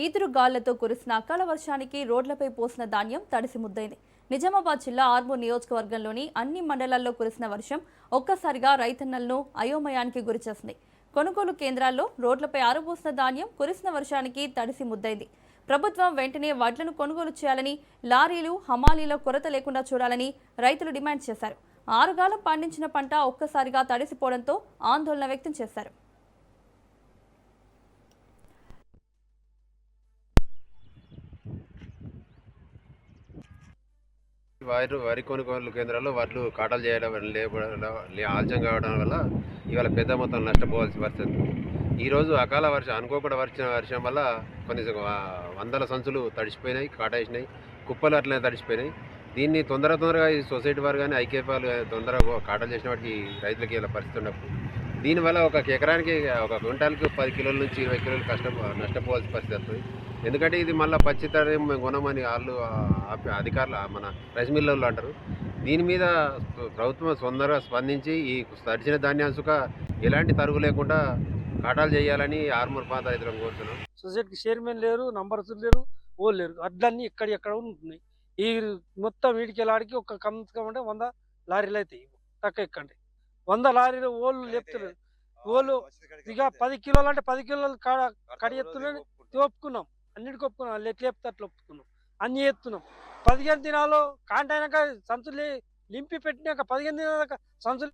ఈదురుగాళ్లతో కురిసిన అకాల వర్షానికి రోడ్లపై పోసిన ధాన్యం తడిసి ముద్దైంది. నిజామాబాద్ జిల్లా ఆర్మూర్ నియోజకవర్గంలోని అన్ని మండలాల్లో కురిసిన వర్షం ఒక్కసారిగా రైతన్నలను అయోమయానికి గురిచేసింది. కొనుగోలు కేంద్రాల్లో రోడ్లపై ఆరబోసిన ధాన్యం కురిసిన వర్షానికి తడిసి ముద్దైంది. ప్రభుత్వం వెంటనే వడ్లను కొనుగోలు చేయాలని, లారీలు, హమాలీల కొరత లేకుండా చూడాలని రైతులు డిమాండ్ చేశారు. ఆరుగాలం పండించిన పంట ఒక్కసారిగా తడిసిపోవడంతో ఆందోళన వ్యక్తం చేశారు. వరి కొనుగోలు కేంద్రాల్లో వడ్లు కాటాలు చేయడం ఆలస్యం కావడం వల్ల ఇవాళ పెద్ద మొత్తం నష్టపోవాల్సిన పరిస్థితి. ఈరోజు అకాల వర్షం అనుకోకుండా వచ్చిన వర్షం వల్ల కొన్ని వందల సంచులు తడిసిపోయినాయి, కాటేసినాయి, కుప్పలు అట్లనే తడిసిపోయినాయి. దీన్ని తొందరగా ఈ సొసైటీ వారు కానీ ఐకేపాలు తొందరగా కాటాలు చేసిన వాటికి రైతులకి ఇలా పరిస్థితి ఉన్నప్పుడు దీనివల్ల ఒక ఎకరానికి ఒక క్వింటాల్కి 10 కిలోల నుంచి 20 కిలోలు నష్టపోవాల్సిన పరిస్థితి వస్తుంది. ఎందుకంటే ఇది మళ్ళీ పచ్చితనం మేము కొనమని వాళ్ళు అధికారులు మన రైస్ మిల్లర్లు అంటారు. దీని మీద ప్రభుత్వం తొందరగా స్పందించి ఈ తడిచిన ధాన్యాంశక ఎలాంటి తరుగు లేకుండా కాటాలు చేయాలని ఆర్మూర్ ప్రాంత రైతులను కోరుతున్నాం. సొసైటీకి చైర్మన్ లేరు, నంబర్స్ లేరు, ఓళ్ళు లేరు. అడ్లన్నీ ఎక్కడ ఉంటున్నాయి. ఈ మొత్తం వీడికి వెళ్ళాడికి ఒక కమ్మంటే 100 లారీలు అవుతాయి. తక్కువ ఎక్కండి 100 లారీలు ఓళ్ళు లేపుతున్నారు. ఓళ్ళు ఇక 10 కిలోలు అంటే 10 కిలోలు కడిగెత్తున్నాయి. ఒప్పుకున్నాం, అన్నిటికీ ఒప్పుకున్నాం. ఎట్లా చెప్తే అట్లా ఒప్పుకున్నాం, అన్ని ఎత్తున్నాం. 15 దినాలు కాంటైనాక సంచులు లింపి పెట్టినాక 15 దినాల సంచులు